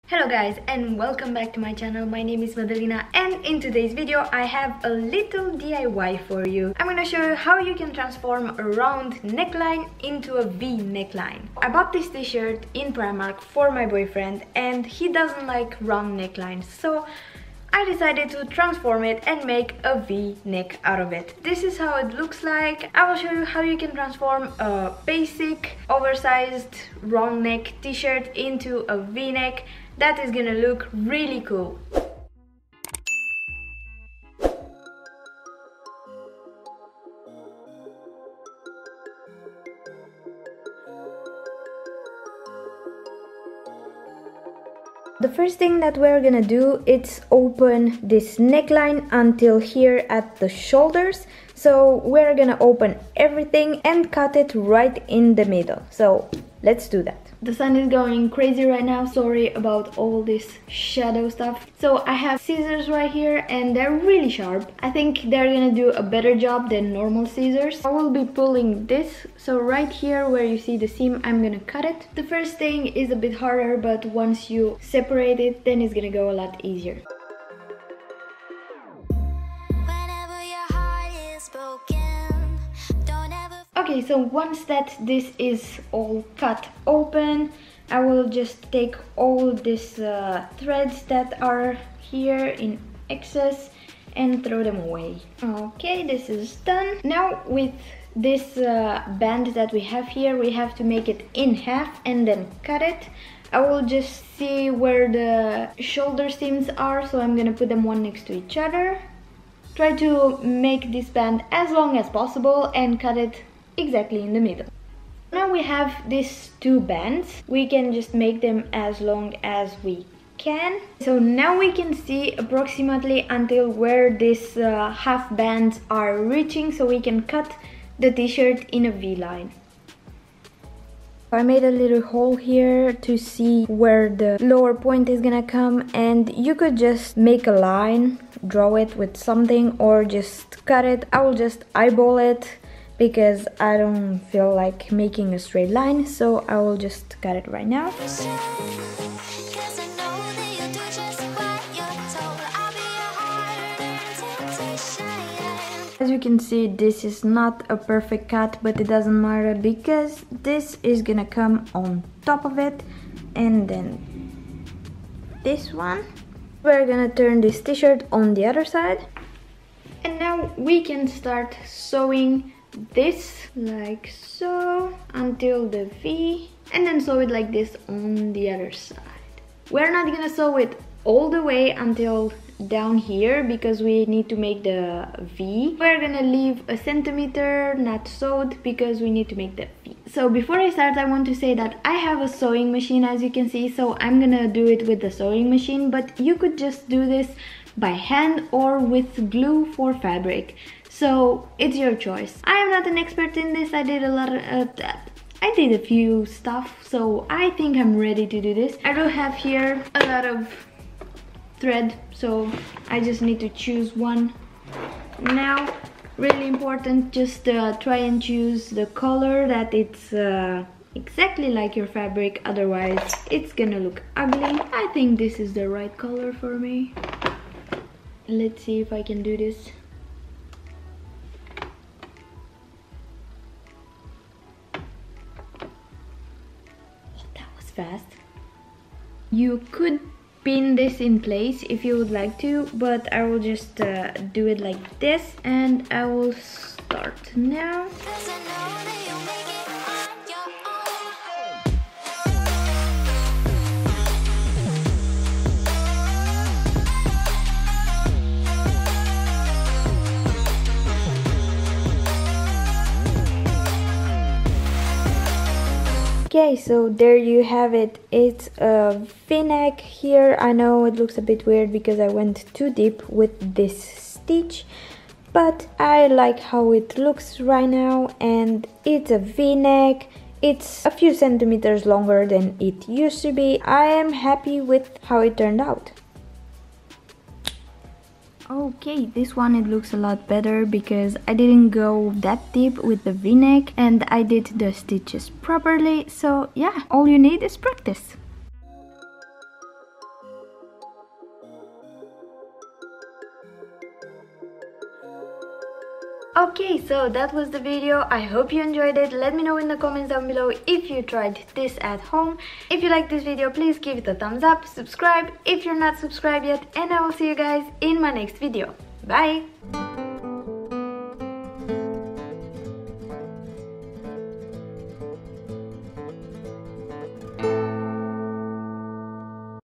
Hello guys and welcome back to my channel. My name is Madalina and in today's video I have a little DIY for you. I'm gonna show you how you can transform a round neckline into a V neckline. I bought this t-shirt in Primark for my boyfriend and he doesn't like round necklines, so I decided to transform it and make a V neck out of it. This is how it looks like. I will show you how you can transform a basic oversized round neck t-shirt into a V neck that is gonna look really cool. The first thing that we're gonna do is open this neckline until here at the shoulders. So we're gonna open everything and cut it right in the middle. So let's do that. The sun is going crazy right now, sorry about all this shadow stuff. So I have scissors right here and they're really sharp. I think they're gonna do a better job than normal scissors. I will be pulling this, so right here where you see the seam, I'm gonna cut it. The first thing is a bit harder, but once you separate it, then it's gonna go a lot easier. Okay, so once that this is all cut open, I will just take all these threads that are here in excess and throw them away. Okay, this is done. Now with this band that we have here, we have to make it in half and then cut it. I will just see where the shoulder seams are, so I'm gonna put them one next to each other. Try to make this band as long as possible and cut it exactly in the middle. Now we have these two bands. We can just make them as long as we can. So now we can see approximately until where these half bands are reaching, so we can cut the t-shirt in a V line. I made a little hole here to see where the lower point is gonna come, and you could just make a line, draw it with something, or just cut it. I will just eyeball it because I don't feel like making a straight line, so I will just cut it right now. As you can see, this is not a perfect cut, but it doesn't matter because this is gonna come on top of it, and then this one. We're gonna turn this t-shirt on the other side, and now we can start sewing this like so until the V, and then sew it like this on the other side. We're not gonna sew it all the way until down here because we need to make the V. We're gonna leave a centimeter not sewed because we need to make the V. So before I start, I want to say that I have a sewing machine, as you can see, so I'm gonna do it with the sewing machine, but you could just do this by hand or with glue for fabric. So it's your choice. I am not an expert in this. I did a few stuff, so I think I'm ready to do this. I do have here a lot of thread, so I just need to choose one. Now, really important, just try and choose the color that it's exactly like your fabric, otherwise it's gonna look ugly. I think this is the right color for me. Let's see if I can do this. Fast. You could pin this in place if you would like to, but I will just do it like this, and I will start now. Okay, so there you have it. It's a V-neck here. I know it looks a bit weird because I went too deep with this stitch, but I like how it looks right now, and it's a V-neck. It's a few centimeters longer than it used to be. I am happy with how it turned out. Okay, this one it looks a lot better because I didn't go that deep with the V-neck and I did the stitches properly, so yeah, all you need is practice. Okay, so that was the video. I hope you enjoyed it. Let me know in the comments down below if you tried this at home. If you like this video, please give it a thumbs up, subscribe if you're not subscribed yet, and I will see you guys in my next video. Bye!